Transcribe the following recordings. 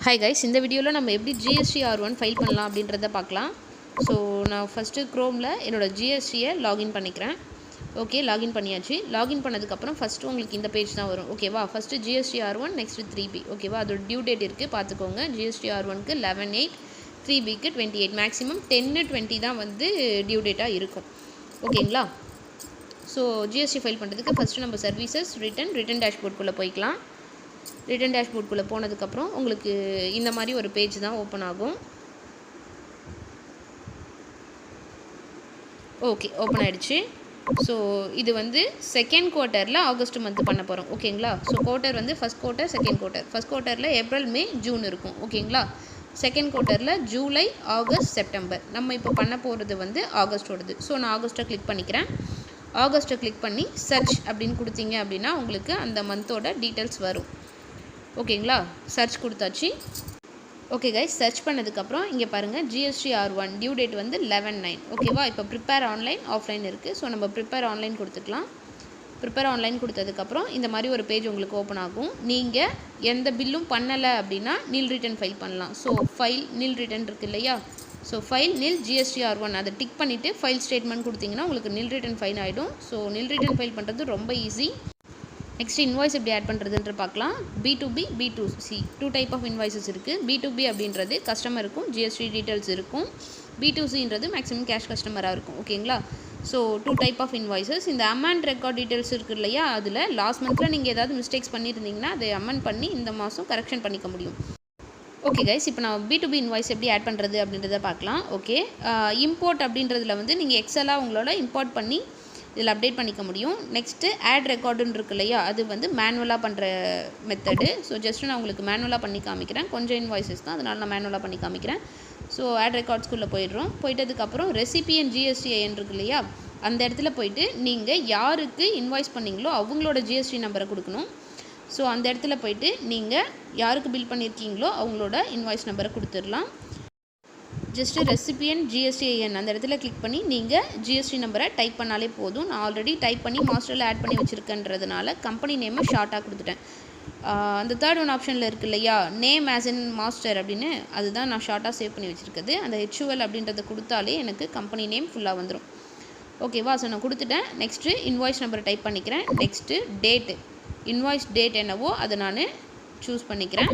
Hi guys, இந்த வீடியோவில் நம்ம எப்படி GSTR1 ஃபைல் பண்ணலாம் அப்படின்றத பார்க்கலாம். ஸோ நான் ஃபஸ்ட்டு க்ரோமில் என்னோட ஜிஎஸ்டியை லாகின் பண்ணிக்கிறேன். ஓகே, லாகின் பண்ணியாச்சு. லாகின் பண்ணதுக்கப்புறம் ஃபஸ்ட்டு உங்களுக்கு இந்த பேஜ் தான் வரும். ஓகேவா, ஃபஸ்ட்டு GSTR1 நெக்ஸ்ட்டு 3B. ஓகேவா, அதோட டியூ டேட் இருக்குது பார்த்துக்கோங்க. GSTR1க்கு 11/8, 3Bக்கு 28, மேக்ஸிமம் 10/20 தான் வந்து டியூ டேட்டாக இருக்கும். ஓகேங்களா, ஸோ ஜிஎஸ்டி ஃபைல் பண்ணுறதுக்கு ஃபஸ்ட்டு நம்ம சர்வீசஸ் ரிட்டன் டேஷ்போர்ட்குள்ளே போய்க்கலாம். ரிட்டன் டேஷ்போர்ட்குள்ளே போனதுக்கப்புறம் உங்களுக்கு இந்த மாதிரி ஒரு பேஜ் தான் ஓப்பன் ஆகும். ஓகே, ஓப்பன் ஆகிடுச்சு. ஸோ இது வந்து செகண்ட் குவார்ட்டரில் ஆகஸ்ட் மந்த் பண்ண போகிறோம். ஓகேங்களா, ஸோ குவார்ட்டர் வந்து first quarter, second quarter. First குவார்ட்டரில் ஏப்ரல், மே, ஜூன் இருக்கும். ஓகேங்களா, செகண்ட் குவார்ட்டரில் ஜூலை, ஆகஸ்ட், செப்டம்பர். நம்ம இப்போ பண்ண போகிறது வந்து ஆகஸ்ட்டோடது. ஸோ நான் ஆகஸ்ட்டை கிளிக் பண்ணிக்கிறேன். ஆகஸ்ட்டை கிளிக் பண்ணி சர்ச் அப்படின்னு கொடுத்தீங்க அப்படின்னா உங்களுக்கு அந்த மந்தோட டீட்டெயில்ஸ் வரும். ஓகேங்களா, சர்ச் கொடுத்தாச்சு. ஓகே கைஸ், சர்ச் பண்ணதுக்கப்புறம் இங்கே பாருங்கள் GSTR1 டியூ டேட் வந்து 11/9. ஓகேவா, இப்போ ப்ரிப்பேர் ஆன்லைன், ஆஃப்லைன் இருக்குது. ஸோ நம்ம ப்ரிப்பேர் ஆன்லைன் கொடுத்துக்கலாம். ப்ரிப்பேர் ஆன்லைன் கொடுத்ததுக்கப்புறம் இந்த மாதிரி ஒரு பேஜ் உங்களுக்கு ஓப்பன் ஆகும். நீங்கள் எந்த பில்லும் பண்ணலை அப்படின்னா நில் ரிட்டன் ஃபைல் பண்ணலாம். ஸோ ஃபைல் நில் ரிட்டன் இருக்குது இல்லையா, ஸோ ஃபைல் நில் GSTR1 அதை டிக் பண்ணிவிட்டு ஃபைல் ஸ்டேட்மெண்ட் கொடுத்தீங்கன்னா உங்களுக்கு நில் ரிட்டன் ஃபைல் ஆகிடும். ஸோ நில் ரிட்டன் ஃபைல் பண்ணுறது ரொம்ப ஈஸி. நெக்ஸ்ட் இன்வாய்ஸ் எப்படி ஆட் பண்ணுறதுன்ற பார்க்கலாம். B2B, B2C two type of invoices இருக்குது. B2B அப்படின்றது கஸ்டமருக்கும் GST டீட்டெயில்ஸ் இருக்கும். B2Cன்றது மேக்ஸிமம் கேஷ் கஸ்டமராக இருக்கும். ஓகேங்களா, so two type of invoices. இந்த அமெண்ட் ரெக்கார்ட் டீட்டெயில்ஸ் இருக்குது இல்லையா, அதில் லாஸ்ட் மந்தில் நீங்கள் ஏதாவது மிஸ்டேக்ஸ் பண்ணியிருந்தீங்கன்னா அதை அமெண்ட் பண்ணி இந்த மாதம் கரெக்ஷன் பண்ணிக்க முடியும். ஓகே கைஸ், இப்போ நான் B2B இன்வாய்ஸ் எப்படி ஆட் பண்ணுறது அப்படின்றத பார்க்கலாம். ஓகே, இம்போர்ட் அப்படின்றதுல வந்து நீங்கள் எக்ஸலாக உங்களோட இம்போர்ட் பண்ணி இதில் அப்டேட் பண்ணிக்க முடியும். நெக்ஸ்ட்டு ஆட் ரெக்கார்டுன்னு இருக்கு இல்லையா, அது வந்து மேனுவலாக பண்ணுற மெத்தடு. ஸோ ஜஸ்ட்டு நான் உங்களுக்கு மேனுவலாக பண்ணி காமிக்கிறேன். கொஞ்சம் இன்வாய்ஸஸ் தான், அதனால் நான் மேனுவலாக பண்ணி காமிக்கிறேன். ஸோ ஆட் ரெக்கார்ட்ஸ்குள்ளே போயிடுறோம். போயிட்டதுக்கப்புறம் ரெசிபியன் GSTIN இருக்கு இல்லையா, அந்த இடத்துல போயிட்டு நீங்கள் யாருக்கு இன்வாய்ஸ் பண்ணிங்களோ அவங்களோட GST நம்பரை கொடுக்கணும். ஸோ அந்த இடத்துல போயிட்டு நீங்கள் யாருக்கு பில் பண்ணியிருக்கீங்களோ அவங்களோட இன்வாய்ஸ் நம்பரை கொடுத்துடலாம். ஜஸ்ட்டு ரெசிபியன் GSTIN அந்த இடத்துல கிளிக் பண்ணி நீங்கள் GST நம்பரை டைப் பண்ணாலே போதும். நான் ஆல்ரெடி டைப் பண்ணி மாஸ்டரில் ஆட் பண்ணி வச்சுருக்கேன்றதுனால கம்பெனி நேமை ஷார்ட்டாக கொடுத்துட்டேன். அந்த தேர்ட் ஒன் ஆப்ஷனில் இருக்குது இல்லையா, நேம் ஆஸ் இன் மாஸ்டர் அப்படின்னு, அதுதான் நான் ஷார்ட்டாக சேவ் பண்ணி வச்சுருக்குது. அந்த HUL அப்படின்றத கொடுத்தாலே எனக்கு கம்பெனி நேம் ஃபுல்லாக வந்துடும். ஓகேவா, ஸோ நான் கொடுத்துட்டேன். நெக்ஸ்ட்டு இன்வாய்ஸ் நம்பரை டைப் பண்ணிக்கிறேன். நெக்ஸ்ட்டு டேட்டு, இன்வாய்ஸ் டேட் என்னவோ அதை நான் சூஸ் பண்ணிக்கிறேன்.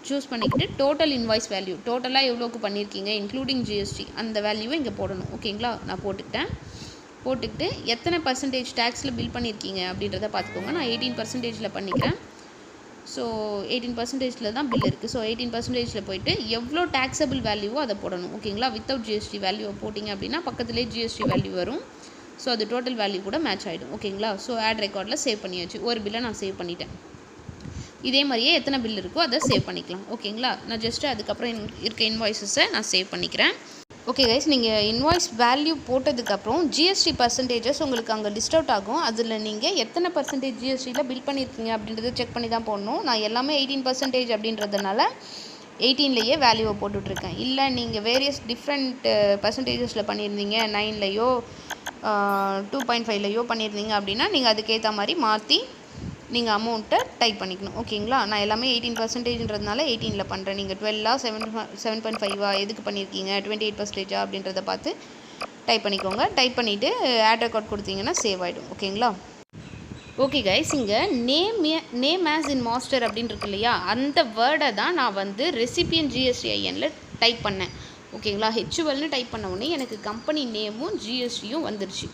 சூஸ் பண்ணிக்கிட்டு டோட்டல் இன்வாய்ஸ் வேல்யூ, டோட்டலாக எவ்வளோக்கு பண்ணியிருக்கீங்க இன்க்ளூடிங் GST அந்த வேல்யூவை இங்கே போடணும். ஓகேங்களா, நான் போட்டுக்கிட்டு எத்தனை பர்சன்டேஜ் டேக்ஸில் பில் பண்ணியிருக்கீங்க அப்படின்றத பார்த்துக்கோங்க. நான் 18% பண்ணிக்கிறேன். ஸோ 18% தான் பில் இருக்குது. ஸோ 18% போயிட்டு எவ்வளோ டேக்ஸபிள் வேல்யூவோ அதை போடணும். ஓகேங்களா, வித்தவுட் GST வேல்யூவை போட்டிங்க அப்படின்னா பக்கத்துலேயே GST வேல்யூ வரும். ஸோ அது டோட்டல் வேல்யூ கூட மேட்ச் ஆகிடும். ஓகேங்களா, ஸோ ஆட் ரெக்கார்டில் சேவ் பண்ணியாச்சு. ஒரு பில்லை நான் சேவ் பண்ணிட்டேன். இதே மாதிரியே எத்தனை பில் இருக்கோ அதை சேவ் பண்ணிக்கலாம். ஓகேங்களா, நான் ஜஸ்ட்டு அதுக்கப்புறம் இருக்க இன்வாய்ஸஸை நான் சேவ் பண்ணிக்கிறேன். ஓகே கைஸ், நீங்கள் இன்வாய்ஸ் வேல்யூ போட்டதுக்கப்புறம் GST பர்சன்டேஜஸ் உங்களுக்கு அங்கே லிஸ்ட் அவுட் ஆகும். அதில் நீங்கள் எத்தனை பர்சன்டேஜ் GSTயில் பில் பண்ணியிருக்கீங்க அப்படின்றத செக் பண்ணி தான் போடணும். நான் எல்லாமே 18% அப்படின்றதுனால 18லேயே வேல்யூவை போட்டுட்ருக்கேன். இல்லை நீங்கள் வேரியஸ் டிஃப்ரெண்ட் பர்சன்டேஜஸில் பண்ணியிருந்தீங்க, 9லையோ 2.5லையோ பண்ணியிருந்தீங்க அப்படின்னா நீங்கள் அதுக்கேற்ற மாதிரி மாற்றி நீங்கள் அமௌண்ட்டை டைப் பண்ணிக்கணும். ஓகேங்களா, நான் எல்லாமே 18%ன்றதுனால 18ல் பண்ணுறேன். நீங்கள் 12ஆ 7.5ஆ எதுக்கு பண்ணியிருக்கீங்க, 28%ஆ அப்படின்றத பார்த்து டைப் பண்ணிக்கோங்க. டைப் பண்ணிவிட்டு ஆட் ரெக்கார்ட் கொடுத்தீங்கன்னா சேவ் ஆகிடும். ஓகேங்களா, ஓகே கைஸ், இங்கே நேம் ஆஸ் இன் மாஸ்டர் அப்படின்னு இருக்கு இல்லையா, அந்த வேர்டை தான் நான் வந்து ரெசிபியன் GSTINல டைப் பண்ணேன். ஓகேங்களா, HULனு டைப் பண்ண உடனே எனக்கு கம்பெனி நேமும் GSTயும் வந்துருச்சு.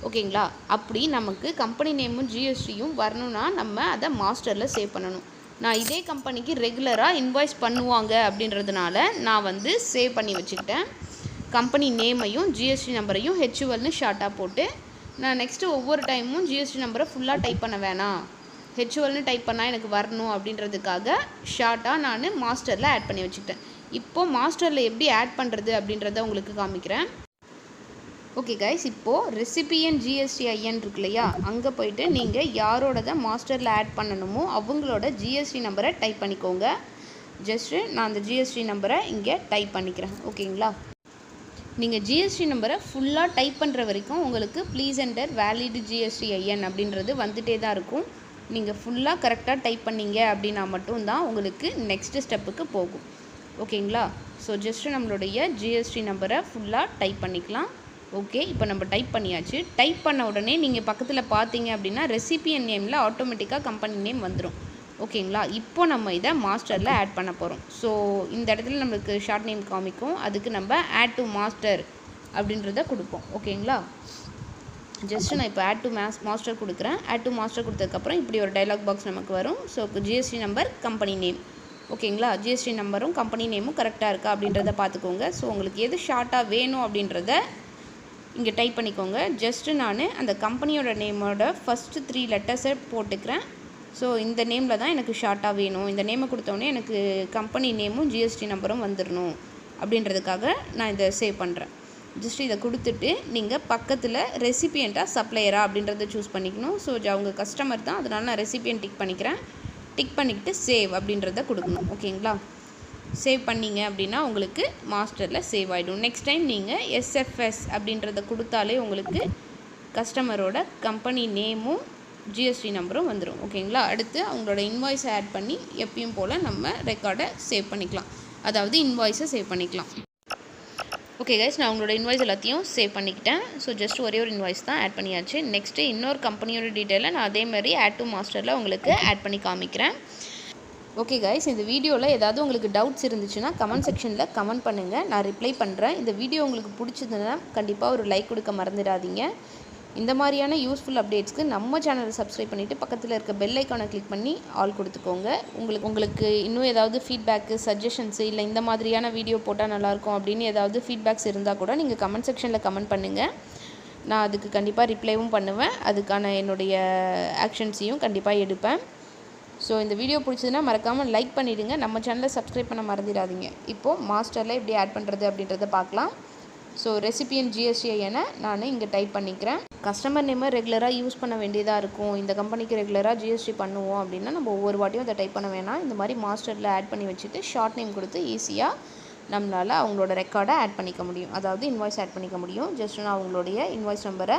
ஓகேங்களா, அப்படி நமக்கு கம்பெனி நேமும் GSTயும் வரணும்னா நம்ம அதை மாஸ்டரில் சேவ் பண்ணணும். நான் இதே கம்பெனிக்கு ரெகுலராக இன்வாய்ஸ் பண்ணுவாங்க அப்படின்றதுனால நான் வந்து சேவ் பண்ணி வச்சுக்கிட்டேன். கம்பெனி நேமையும் GST நம்பரையும் HULனு ஷார்ட்டாக போட்டு நான் நெக்ஸ்ட்டு ஒவ்வொரு டைமும் GST நம்பரை ஃபுல்லாக டைப் பண்ண வேணாம், HULனு டைப் பண்ணால் எனக்கு வரணும் அப்படின்றதுக்காக ஷார்ட்டாக நான் மாஸ்டரில் ஆட் பண்ணி வச்சுக்கிட்டேன். இப்போது மாஸ்டரில் எப்படி ஆட் பண்ணுறது அப்படின்றத உங்களுக்கு காமிக்கிறேன். ஓகே கைஸ், இப்போது ரெசிபியன் GSTIN இருக்கு இல்லையா, அங்கே போய்ட்டு நீங்கள் யாரோட தான் மாஸ்டரில் ஆட் பண்ணணுமோ அவங்களோட GST நம்பரை டைப் பண்ணிக்கோங்க. ஜஸ்ட்டு நான் அந்த GST நம்பரை இங்கே டைப் பண்ணிக்கிறேன். ஓகேங்களா, நீங்கள் GST நம்பரை ஃபுல்லாக டைப் பண்ணுற வரைக்கும் உங்களுக்கு ப்ளீஸ் என்டர் வேலிட் GSTIN அப்படின்றது வந்துகிட்டே தான் இருக்கும். நீங்கள் ஃபுல்லாக கரெக்டாக டைப் பண்ணீங்க அப்படின்னா மட்டும்தான் உங்களுக்கு நெக்ஸ்ட்டு ஸ்டெப்புக்கு போகும். ஓகேங்களா? ஸோ ஜஸ்ட்டு நம்மளுடைய ஜிஎஸ்டி நம்பரை ஃபுல்லாக டைப் பண்ணிக்கலாம். ஓகே, இப்போ நம்ம டைப் பண்ணியாச்சு. டைப் பண்ண உடனே நீங்கள் பக்கத்தில் பார்த்தீங்க அப்படின்னா ரெசிபியன் நேமில் ஆட்டோமேட்டிக்காக கம்பெனி நேம் வந்துடும். ஓகேங்களா? இப்போ நம்ம இதை மாஸ்டரில் ஆட் பண்ண போகிறோம். ஸோ இந்த இடத்துல நம்மளுக்கு ஷார்ட் நேம் காமிக்கும். அதுக்கு நம்ம ஆட் டு மாஸ்டர் அப்படின்றத கொடுப்போம். ஓகேங்களா? ஜஸ்ட்டு நான் இப்போ ஆட் டு மாஸ்டர் கொடுக்குறேன். ஆட் டு மாஸ்டர் கொடுத்ததுக்கப்புறம் இப்படி ஒரு டைலாக் பாக்ஸ் நமக்கு வரும். So GST number, company name. ஓகேங்களா? ஜிஎஸ்டி நம்பரும் கம்பெனி நேமும் கரெக்டாக இருக்கா அப்படின்றத பார்த்துக்கோங்க. ஸோ உங்களுக்கு எது ஷார்ட்டாக வேணும் அப்படின்றத இங்கே டைப் பண்ணிக்கோங்க. ஜஸ்ட்டு நான் அந்த கம்பெனியோட நேமோட ஃபஸ்ட்டு 3 லெட்டர்ஸை போட்டுக்கிறேன். ஸோ இந்த நேமில் தான் எனக்கு ஷார்ட்டாக வேணும். இந்த நேமை கொடுத்தோடனே எனக்கு கம்பெனி நேமும் ஜிஎஸ்டி நம்பரும் வந்துடணும் அப்படின்றதுக்காக நான் இதை சேவ் பண்ணுறேன். ஜஸ்ட் இதை கொடுத்துட்டு நீங்கள் பக்கத்தில் ரெசிபியண்ட்டாக சப்ளையரா அப்படின்றத சூஸ் பண்ணிக்கணும். ஸோ அவங்க கஸ்டமர் தான், அதனால நான் ரெசிபியன்ட் டிக் பண்ணிக்கிறேன். டிக் பண்ணிக்கிட்டு சேவ் அப்படின்றத கொடுக்கணும். ஓகேங்களா? சேவ் பண்ணிங்க அப்படின்னா உங்களுக்கு மாஸ்டரில் சேவ் ஆகிடும். நெக்ஸ்ட் டைம் நீங்கள் எஸ்எஃப்எஸ் அப்படின்றத கொடுத்தாலே உங்களுக்கு கஸ்டமரோட கம்பெனி நேமும் ஜிஎஸ்டி நம்பரும் வந்துடும். ஓகேங்களா? அடுத்து அவங்களோட இன்வாய்ஸை ஆட் பண்ணி எப்பயும் போல் நம்ம ரெக்கார்டை சேவ் பண்ணிக்கலாம், அதாவது இன்வாய்ஸை சேவ் பண்ணிக்கலாம். ஓகே கைஸ், நான் உங்களோட இன்வாய்ஸ் எல்லாத்தையும் சேவ் பண்ணிக்கிட்டேன். ஸோ ஜஸ்ட் ஒரே ஒரு இன்வாய்ஸ் தான் ஆட் பண்ணியாச்சு. நெக்ஸ்ட்டு இன்னொரு கம்பெனியோட டீட்டெயிலை நான் அதே மாதிரி ஆட் டு மாஸ்டரில் உங்களுக்கு ஆட் பண்ணி காமிக்கிறேன். ஓகே கைஸ், இந்த வீடியோவில் ஏதாவது உங்களுக்கு டவுட்ஸ் இருந்துச்சுன்னா கமெண்ட் செக்ஷனில் கமெண்ட் பண்ணுங்கள், நான் ரிப்ளை பண்ணுறேன். இந்த வீடியோ உங்களுக்கு பிடிச்சதுன்னா கண்டிப்பாக ஒரு லைக் கொடுக்க மறந்துடாதீங்க. இந்த மாதிரியான யூஸ்ஃபுல் அப்டேட்ஸ்க்கு நம்ம சேனலை சப்ஸ்கிரைப் பண்ணிவிட்டு பக்கத்தில் இருக்க பெல் ஐக்கானை கிளிக் பண்ணி ஆல் கொடுத்துக்கோங்க. உங்களுக்கு இன்னும் ஏதாவது ஃபீட்பேக்கு, சஜஷன்ஸு, இல்லை இந்த மாதிரியான வீடியோ போட்டால் நல்லாயிருக்கும் அப்படின்னு ஏதாவது ஃபீட்பேக்ஸ் இருந்தால் கூட நீங்கள் கமெண்ட் செக்ஷனில் கமெண்ட் பண்ணுங்கள். நான் அதுக்கு கண்டிப்பாக ரிப்ளைவும் பண்ணுவேன். அதுக்கான என்னுடைய ஆக்ஷன்ஸையும் கண்டிப்பாக எடுப்பேன். ஸோ இந்த வீடியோ பிடிச்சதுன்னா மறக்காமல் லைக் பண்ணிவிடுங்க. நம்ம சேனலை சப்ஸ்கிரைப் பண்ண மறந்துடாதீங்க. இப்போது மாஸ்டரில் எப்படி ஆட் பண்ணுறது அப்படின்றத பார்க்கலாம். ஸோ ரெசிபியன் ஜிஎஸ்டிஐனை நான் இங்கே டைப் பண்ணிக்கிறேன். கஸ்டமர் நேமை ரெகுலராக யூஸ் பண்ண வேண்டியதாக இருக்கும். இந்த கம்பெனிக்கு ரெகுலராக ஜிஎஸ்டி பண்ணுவோம் அப்படின்னா நம்ம ஒவ்வொரு வாட்டியும் அதை டைப் பண்ண வேணாம். இந்த மாதிரி மாஸ்டரில் ஆட் பண்ணி வச்சுட்டு ஷார்ட் நேம் கொடுத்து ஈஸியாக நம்மளால் அவங்களோட ரெக்கார்டை ஆட் பண்ணிக்க முடியும், அதாவது இன்வாய்ஸ் ஆட் பண்ணிக்க முடியும். ஜஸ்ட் நான் அவங்களுடைய இன்வாய்ஸ் நம்பரை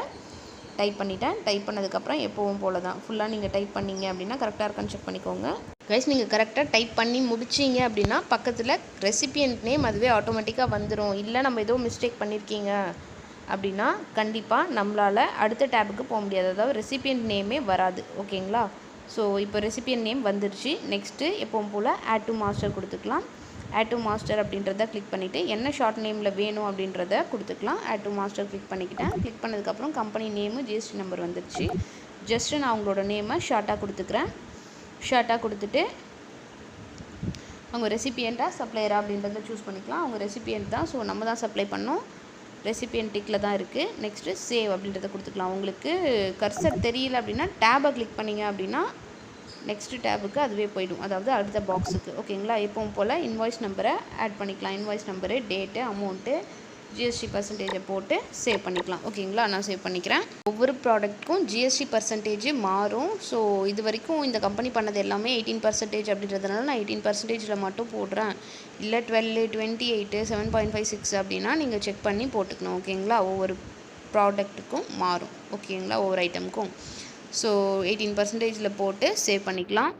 டைப் பண்ணிட்டேன். டைப் பண்ணதுக்கப்புறம் எப்போவும் போல தான் ஃபுல்லாக நீங்கள் டைப் பண்ணிங்க அப்படின்னா கரெக்டாக இருக்கான்னு செக் பண்ணிக்கோங்க. கைஸ், நீங்கள் கரெக்டாக டைப் பண்ணி முடிச்சிங்க அப்படின்னா பக்கத்தில் ரெசிபியன்ட் நேம் அதுவே ஆட்டோமேட்டிக்காக வந்துடும். இல்லை நம்ம ஏதோ மிஸ்டேக் பண்ணியிருக்கீங்க அப்படின்னா கண்டிப்பாக நம்மளால் அடுத்த டேபுக்கு போக முடியாது, அதாவது ரெசிபியன்ட் நேமே வராது. ஓகேங்களா? ஸோ இப்போ ரெசிபியன்ட் நேம் வந்துருச்சு. நெக்ஸ்ட்டு எப்பவும் போல் ஆட் டு மாஸ்டர் கொடுத்துக்கலாம். ஆட் டு மாஸ்டர் அப்படின்றத கிளிக் பண்ணிவிட்டு என்ன ஷார்ட் நேமில் வேணும் அப்படின்றத கொடுத்துக்கலாம். ஆட் டு மாஸ்டர் கிளிக் பண்ணிக்கிட்டேன். கிளிக் பண்ணதுக்கப்புறம் கம்பெனி நேமு, ஜிஎஸ்டி நம்பர் வந்துருச்சு. ஜஸ்ட்டு நான் அவங்களோட நேமை ஷார்ட்டாக கொடுத்துக்கிறேன். ஷார்ட்டாக கொடுத்துட்டு அவங்க ரெசிபியண்ட்டாக சப்ளையரா அப்படின்றத சூஸ் பண்ணிக்கலாம். அவங்க ரெசிபியண்ட் தான், ஸோ நம்ம தான் சப்ளை பண்ணோம். ரெசிபியன்ட் டிக்கில் தான் இருக்குது. நெக்ஸ்ட்டு சேவ் அப்படின்றத கொடுத்துக்கலாம். உங்களுக்கு கர்சர் தெரியல அப்படின்னா டேபை கிளிக் பண்ணிங்க அப்படின்னா நெக்ஸ்ட்டு டேபுக்கு அதுவே போய்டும், அதாவது அடுத்த பாக்ஸுக்கு. ஓகேங்களா? எப்பவும் போல் இன்வாய்ஸ் நம்பரை ஆட் பண்ணிக்கலாம். Invoice number, date, amount, GST பர்சன்டேஜை போட்டு சேவ் பண்ணிக்கலாம். ஓகேங்களா? நான் சேவ் பண்ணிக்கிறேன். ஒவ்வொரு ப்ராடக்ட்டுக்கும் ஜிஎஸ்டி பர்சன்டேஜ் மாறும். ஸோ இது வரைக்கும் இந்த கம்பெனி பண்ணது எல்லாமே 18% அப்படின்றதுனால நான் 18% மட்டும் போடுறேன். இல்லை 12, 28, 7.56 அப்படின்னா நீங்கள் செக் பண்ணி போட்டுக்கணும். ஓகேங்களா? ஒவ்வொரு ப்ராடக்ட்டுக்கும் மாறும். ஓகேங்களா? ஒவ்வொரு ஐட்டமுக்கும். ஸோ 18% போட்டு சேவ் பண்ணிக்கலாம்.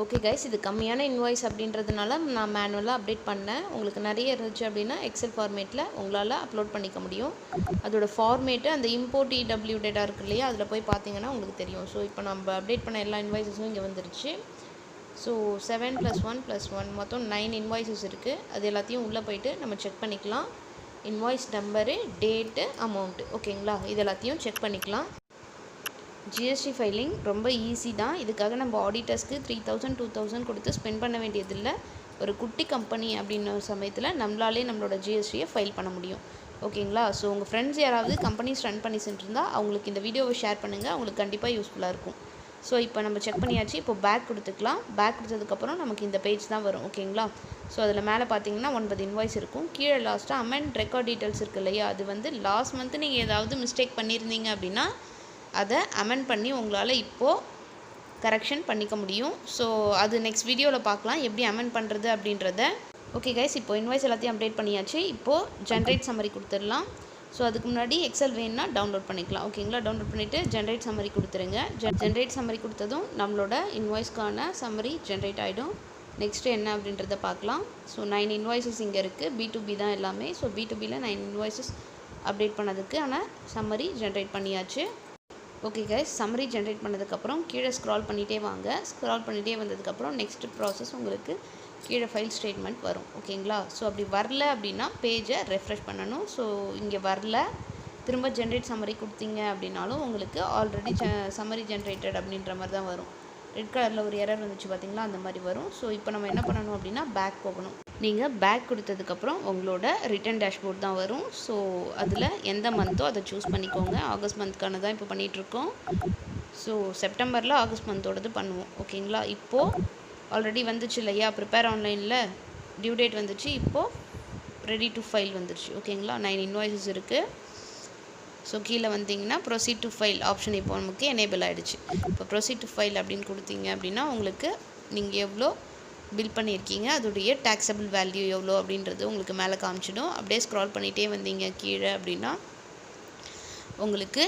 ஓகே கைஸ், இது கம்மியான இன்வாய்ஸ் அப்படின்றதுனால நான் மேனுவலாக அப்டேட் பண்ணேன். உங்களுக்கு நிறைய இருந்துச்சு அப்படின்னா எக்ஸல் ஃபார்மேட்டில் உங்களால் அப்லோட் பண்ணிக்க முடியும். அதோட ஃபார்மேட்டு அந்த இம்போர்ட் இடபிள்யூ டேட்டா இருக்குது இல்லையா, அதில் போய் பார்த்தீங்கன்னா உங்களுக்கு தெரியும். ஸோ இப்போ நம்ம அப்டேட் பண்ண எல்லா இன்வாய்ஸஸும் இங்கே வந்துருச்சு. ஸோ 7 + 1 + 1 மொத்தம் 9 இன்வாய்ஸஸ் இருக்குது. அது எல்லாத்தையும் உள்ளே போயிட்டு நம்ம செக் பண்ணிக்கலாம். Invoice number, date, amount. ஓகேங்களா? இது எல்லாத்தையும் செக் பண்ணிக்கலாம். ஜிஎஸ்டி ஃபைலிங் ரொம்ப ஈஸி தான். இதுக்காக நம்ம ஆடிட்டர்ஸ்க்கு 3000 2000 கொடுத்து ஸ்பெண்ட் பண்ண வேண்டியதில்லை. ஒரு குட்டி கம்பெனி அப்படின்ன சமயத்தில் நம்மளாலே நம்மளோட ஜிஎஸ்டியை ஃபைல் பண்ண முடியும். ஓகேங்களா? ஸோ உங்கள் ஃப்ரெண்ட்ஸ் யாராவது கம்பெனிஸ் ரன் பண்ணி சென்றிருந்தால் அவங்களுக்கு இந்த வீடியோவை ஷேர் பண்ணுங்கள், அவங்களுக்கு கண்டிப்பாக யூஸ்ஃபுல்லாக இருக்கும். ஸோ இப்போ நம்ம செக் பண்ணியாச்சு. இப்போ பேக் கொடுத்துக்கலாம். பேக் கொடுத்ததுக்கப்புறம் நமக்கு இந்த பேஜ் தான் வரும். ஓகேங்களா? ஸோ அதில் மேலே பார்த்தீங்கன்னா 9 இன்வாய்ஸ் இருக்கும். கீழே லாஸ்ட்டாக அமெண்ட் ரெக்கார்ட் டீட்டெயில்ஸ் இருக்குது இல்லையா, அது வந்து லாஸ்ட் மந்த்து நீங்கள் ஏதாவது மிஸ்டேக் பண்ணியிருந்தீங்க அப்படின்னா அதை அமெண்ட் பண்ணி உங்களால் இப்போது கரெக்ஷன் பண்ணிக்க முடியும். ஸோ அது நெக்ஸ்ட் வீடியோவில் பார்க்கலாம் எப்படி அமெண்ட் பண்ணுறது அப்படின்றத. ஓகே கைஸ், இப்போ இன்வாய்ஸ் எல்லாத்தையும் அப்டேட் பண்ணியாச்சு. இப்போது ஜென்ரேட் சம்மரி கொடுத்துடலாம். ஸோ அதுக்கு முன்னாடி எக்ஸல் வேணுன்னா டவுன்லோட் பண்ணிக்கலாம். ஓகேங்களா? டவுன்லோட் பண்ணிவிட்டு ஜென்ரேட் சம்மரி கொடுத்துருங்க. ஜென்ரேட் சம்மரி கொடுத்ததும் நம்மளோட இன்வாய்ஸ்க்கான சம்மரி ஜென்ரேட் ஆகிடும். நெக்ஸ்ட்டு என்ன அப்படின்றத பார்க்கலாம். ஸோ 9 இன்வாய்ஸஸ் இங்கே இருக்குது. B2B தான் எல்லாமே. ஸோ B2Bயில் 9 இன்வாய்ஸஸ் அப்டேட் பண்ணதுக்கு ஆனால் சம்மரி ஜென்ரேட் பண்ணியாச்சு. ஓகே கைஸ், சம்மரி ஜென்ரேட் பண்ணதுக்கப்புறம் கீழே ஸ்க்ரால் பண்ணிகிட்டே வாங்க. ஸ்க்ரால் பண்ணிகிட்டே வந்ததுக்கப்புறம் நெக்ஸ்ட் ப்ராசஸ் உங்களுக்கு கீழே ஃபைல் ஸ்டேட்மெண்ட் வரும். ஓகேங்களா? ஸோ அப்படி வரல அப்படின்னா பேஜை ரெஃப்ரெஷ் பண்ணணும். ஸோ இங்கே வரல, திரும்ப ஜென்ரேட் சம்மரி கொடுத்தீங்க அப்படின்னாலும் உங்களுக்கு ஆல்ரெடி சம்மரி ஜென்ரேட்டட் அப்படின்ற மாதிரி தான் வரும். ரெட் கலரில் ஒரு எரர் வந்துச்சு பார்த்தீங்களா, அந்த மாதிரி வரும். ஸோ இப்போ நம்ம என்ன பண்ணணும் அப்படின்னா பேக் போகணும். நீங்கள் பேக் கொடுத்ததுக்கப்புறம் உங்களோட ரிட்டன் டேஷ்போர்ட் தான் வரும். ஸோ அதில் எந்த மந்த்தோ அதை சூஸ் பண்ணிக்கோங்க. ஆகஸ்ட் மந்த்க்கான தான் இப்போ பண்ணிகிட்ருக்கோம். ஸோ செப்டம்பரில் ஆகஸ்ட் மந்தோடது பண்ணுவோம். ஓகேங்களா? இப்போது ஆல்ரெடி வந்துச்சு இல்லையா, ப்ரிப்பேர் ஆன்லைனில் டியூ டேட் வந்துச்சு. இப்போது ரெடி டு ஃபைல் வந்துருச்சு. ஓகேங்களா? 9 இன்வாய்ஸஸ் இருக்குது. ஸோ கீழே வந்தீங்கன்னா ப்ரொசீட் டு ஃபைல் ஆப்ஷன் இப்போ நமக்கு எனேபிள் ஆகிடுச்சு. இப்போ ப்ரொசீட் டு ஃபைல் அப்படின்னு கொடுத்தீங்க அப்படின்னா உங்களுக்கு நீங்கள் எவ்வளோ பில் பண்ணியிருக்கீங்க, அதோடைய டேக்ஸபிள் வேல்யூ எவ்வளோ அப்படின்றது உங்களுக்கு மேலே காமிச்சிடும். அப்படியே ஸ்க்ரால் பண்ணிகிட்டே வந்தீங்க கீழே அப்படின்னா உங்களுக்கு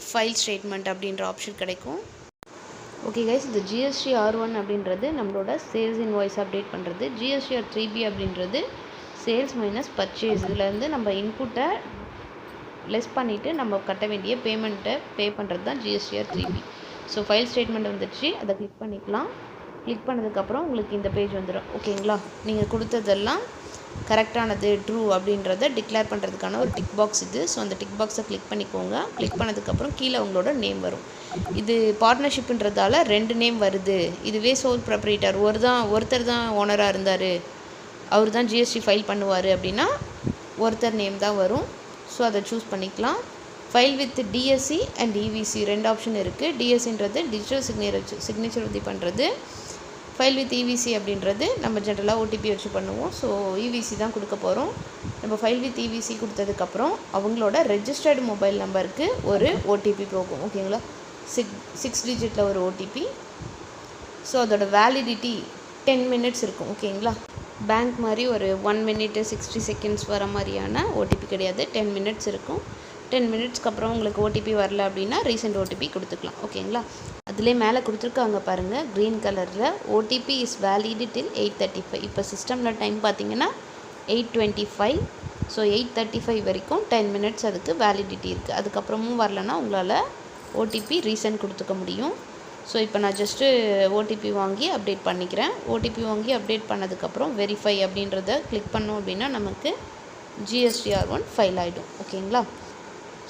ஃபைல் ஸ்டேட்மெண்ட் அப்படின்ற ஆப்ஷன் கிடைக்கும். ஓகே கைஸ், இந்த GSTR1 அப்படின்றது நம்மளோட சேல்ஸ் இன்வாய்ஸ் அப்டேட் பண்ணுறது. GSTR3B அப்படின்றது சேல்ஸ் மைனஸ் பர்ச்சேஸ். இதுலேருந்து நம்ம இன்புட்டை லெஸ் பண்ணிவிட்டு நம்ம கட்ட வேண்டிய பேமெண்ட்டை பே பண்ணுறது தான் GSTR3B. ஸோ ஃபைல் ஸ்டேட்மெண்ட் வந்துடுச்சு, அதை கிளிக் பண்ணிக்கலாம். கிளிக் பண்ணதுக்கப்புறம் உங்களுக்கு இந்த பேஜ் வந்துடும். ஓகேங்களா? நீங்கள் கொடுத்ததெல்லாம் கரெக்டானது ட்ரூ அப்படின்றத டிக்ளேர் பண்ணுறதுக்கான ஒரு டிக் பாக்ஸ் இது. ஸோ அந்த டிக் பாக்ஸை கிளிக் பண்ணிக்கோங்க. கிளிக் பண்ணதுக்கப்புறம் கீழே உங்களோட நேம் வரும். இது பார்ட்னர்ஷிப்புன்றதால 2 நேம் வருது. இதுவே சோல் ப்ரொப்ரைட்டர் ஒருத்தர் தான் ஓனராக இருந்தார், அவர் தான் GST ஃபைல் பண்ணுவார் அப்படின்னா ஒருத்தர் நேம் தான் வரும். ஸோ அதை சூஸ் பண்ணிக்கலாம். File with DSC and EVC 2 option இருக்குது. DSCன்றது டிஜிட்டல் சிக்னேச்சர் உறுதி பண்ணுறது. ஃபைல் வித் EVC அப்படின்றது நம்ம ஜென்ரலாக OTP வச்சு பண்ணுவோம். ஸோ EVC தான் கொடுக்க போகிறோம். நம்ம ஃபைல் வித் EVC கொடுத்ததுக்கப்புறம் அவங்களோட ரெஜிஸ்டர்டு மொபைல் நம்பருக்கு ஒரு OTP போகும். ஓகேங்களா? 6 டிஜிட்டில் ஒரு OTP. ஸோ அதோட வேலிடிட்டி 10 மினிட்ஸ் இருக்கும். ஓகேங்களா? பேங்க் மாதிரி ஒரு 1 மினிட் 60 செகண்ட்ஸ் வர மாதிரியான OTP கிடையாது. 10 மினிட்ஸ் இருக்கும். 10 மினிட்ஸ்க்கு அப்புறம் உங்களுக்கு OTP வரல அப்படின்னா ரீசெண்ட் OTP கொடுத்துக்கலாம். ஓகேங்களா? அதிலே மேலே கொடுத்துருக்காங்க பாருங்கள் க்ரீன் கலரில், OTP இஸ் வேலிட் டில் 8:35. இப்போ சிஸ்டமில் டைம் பார்த்தீங்கன்னா 8:25. ஸோ 8:35 வரைக்கும் 10 மினிட்ஸ் அதுக்கு வேலிடிட்டி இருக்குது. அதுக்கப்புறமும் வரலன்னா உங்களால் OTP ரீசெண்ட் கொடுத்துக்க முடியும். ஸோ இப்போ நான் ஜஸ்ட்டு OTP வாங்கி அப்டேட் பண்ணிக்கிறேன். OTP வாங்கி அப்டேட் பண்ணதுக்கப்புறம் வெரிஃபை அப்படின்றத கிளிக் பண்ணோம் அப்படின்னா நமக்கு GSTR1 ஃபைல் ஆகிடும். ஓகேங்களா?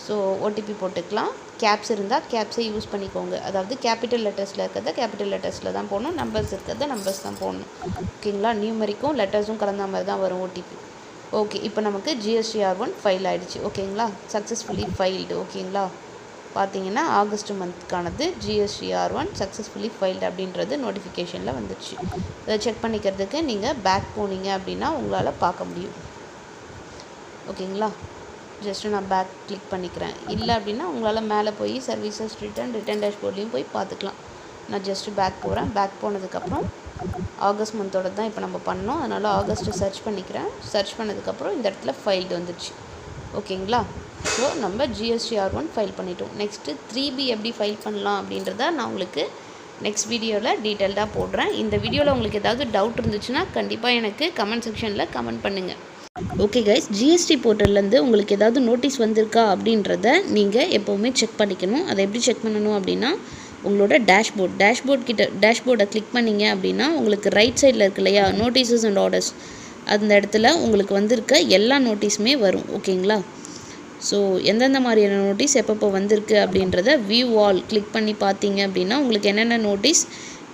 ஸோ OTP போட்டுக்கலாம். கேப்ஸ் இருந்தால் கேப்ஸை யூஸ் பண்ணிக்கோங்க. அதாவது கேபிட்டல் லெட்டர்ஸில் இருக்கிறத கேபிட்டல் லெட்டர்ஸில் தான் போடணும், நம்பர்ஸ் இருக்கிறத நம்பர்ஸ் தான் போடணும். ஓகேங்களா? நியூமரிக்கும் லெட்டர்ஸும் கலந்த மாதிரி தான் வரும் OTP. ஓகே, இப்போ நமக்கு GSTR1 ஃபைல் ஆகிடுச்சு. ஓகேங்களா? Successfully filed. ஓகேங்களா? பார்த்தீங்கன்னா ஆகஸ்ட் மந்த்க்கானது GSTR1 சக்ஸஸ்ஃபுல்லி ஃபைல்டு அப்படின்றது நோட்டிஃபிகேஷனில் வந்துடுச்சு. இதை செக் பண்ணிக்கிறதுக்கு நீங்கள் பேக் போனீங்க அப்படின்னா உங்களால் பார்க்க முடியும். ஓகேங்களா? ஜஸ்ட்டு நான் பேக் கிளிக் பண்ணிக்கிறேன். இல்லை அப்படின்னா உங்களால் மேலே போய் சர்வீசஸ் ரிட்டன் டேஷ்போர்ட்லேயும் போய் பார்த்துக்கலாம். நான் ஜஸ்ட்டு பேக் போகிறேன். பேக் போனதுக்கப்புறம் ஆகஸ்ட் மந்தோட தான் இப்போ நம்ம பண்ணோம். அதனால் ஆகஸ்ட்டு சர்ச் பண்ணிக்கிறேன். சர்ச் பண்ணதுக்கப்புறம் இந்த இடத்துல ஃபைல்டு வந்துடுச்சு. ஓகேங்களா? ஸோ நம்ம GSTR1 ஃபைல் பண்ணிட்டோம். நெக்ஸ்ட்டு 3B எப்படி ஃபைல் பண்ணலாம் அப்படின்றத நான் உங்களுக்கு நெக்ஸ்ட் வீடியோவில் டீட்டெயில்டாக போடுறேன். இந்த வீடியோவில் உங்களுக்கு ஏதாவது டவுட் இருந்துச்சுன்னா கண்டிப்பாக எனக்கு கமெண்ட் செக்ஷனில் கமெண்ட் பண்ணுங்கள். ஓகே கைஸ், GST போர்ட்டல்லேருந்து உங்களுக்கு ஏதாவது நோட்டீஸ் வந்திருக்கா அப்படின்றத நீங்கள் எப்போவுமே செக் பண்ணிக்கணும். அதை எப்படி செக் பண்ணணும் அப்படின்னா உங்களோட டேஷ்போர்டை கிளிக் பண்ணிங்க அப்படின்னா உங்களுக்கு ரைட் சைடில் இருக்கு இல்லையா நோட்டீஸஸ் அண்ட் ஆர்டர்ஸ், அந்த இடத்துல உங்களுக்கு வந்திருக்க எல்லா நோட்டீஸுமே வரும். ஓகேங்களா? ஸோ எந்தெந்த மாதிரியான நோட்டீஸ் எப்பப்போ வந்திருக்கு அப்படின்றத வியூ ஆல் கிளிக் பண்ணி பார்த்தீங்க அப்படின்னா உங்களுக்கு என்னென்ன நோட்டீஸ்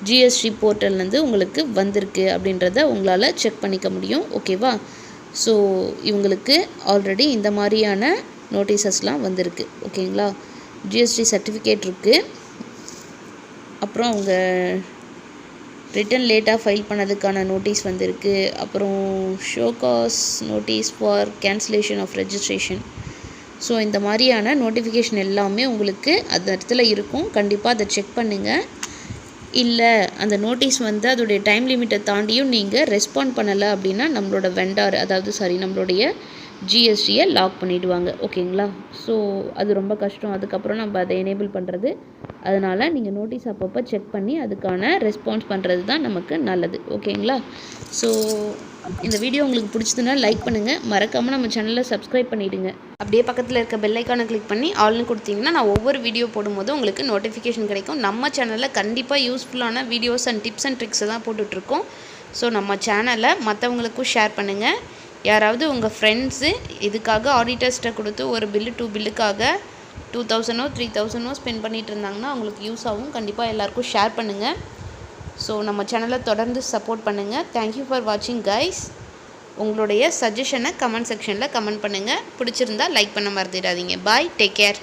GST போர்ட்டல்லேருந்து உங்களுக்கு வந்திருக்கு அப்படின்றத உங்களால் செக் பண்ணிக்க முடியும். ஓகேவா? ஸோ இவங்களுக்கு ஆல்ரெடி இந்த மாதிரியான நோட்டீஸஸ்லாம் வந்திருக்கு. ஓகேங்களா? GST சர்டிஃபிகேட் இருக்குது. அப்புறம் அவங்க ரிட்டன் லேட்டாக ஃபைல் பண்ணதுக்கான நோட்டீஸ் வந்திருக்கு. அப்புறம் show cause notice for cancellation of registration. So இந்த மாதிரியான நோட்டிஃபிகேஷன் எல்லாமே உங்களுக்கு அந்த இடத்துல இருக்கும். கண்டிப்பாக அதை செக் பண்ணுங்கள். இல்லை அந்த நோட்டீஸ் வந்து அதோடைய டைம் லிமிட்டை தாண்டியும் நீங்கள் ரெஸ்பாண்ட் பண்ணலை அப்படின்னா நம்மளோட நம்மளுடைய ஜிஎஸ்டியை லாக் பண்ணிவிடுவாங்க. ஓகேங்களா? ஸோ அது ரொம்ப கஷ்டம். அதுக்கப்புறம் நம்ம அதை எனேபிள் பண்ணுறது. அதனால் நீங்கள் நோட்டீஸ் அப்பப்போ செக் பண்ணி அதுக்கான ரெஸ்பான்ஸ் பண்ணுறது தான் நமக்கு நல்லது. ஓகேங்களா? ஸோ இந்த வீடியோ உங்களுக்கு பிடிச்சதுன்னா லைக் பண்ணுங்கள். மறக்காமல் நம்ம சேனலில் சப்ஸ்கிரைப் பண்ணிவிடுங்க. அப்படியே பக்கத்தில் இருக்க பெல் ஐக்கானை கிளிக் பண்ணி ஆல்னு கொடுத்தீங்கன்னா நான் ஒவ்வொரு வீடியோ போடும்போது உங்களுக்கு நோட்டிஃபிகேஷன் கிடைக்கும். நம்ம சேனலில் கண்டிப்பாக யூஸ்ஃபுல்லான வீடியோஸ் அண்ட் டிப்ஸ் அண்ட் ட்ரிக்ஸை தான் போட்டுட்ருக்கோம். ஸோ நம்ம சேனலை மற்றவங்களுக்கும் ஷேர் பண்ணுங்கள். யாராவது உங்கள் ஃப்ரெண்ட்ஸு இதுக்காக ஆடிட்டர்ஸ்ட்டை கொடுத்து ஒரு பில்லு 2 பில்லுக்காக 2000 3000 ஸ்பெண்ட் பண்ணிகிட்டு இருந்தாங்கன்னா அவங்களுக்கு யூஸ் ஆகும். கண்டிப்பாக எல்லாேருக்கும் ஷேர் பண்ணுங்கள். ஸோ நம்ம சேனலை தொடர்ந்து சப்போர்ட் பண்ணுங்கள். தேங்க்யூ ஃபார் வாட்சிங் கைஸ். உங்களுடைய சஜஷனை கமெண்ட் செக்ஷனில் கமெண்ட் பண்ணுங்கள். பிடிச்சிருந்தா லைக் பண்ண மறந்துடாதீங்க. பாய், டேக் கேர்.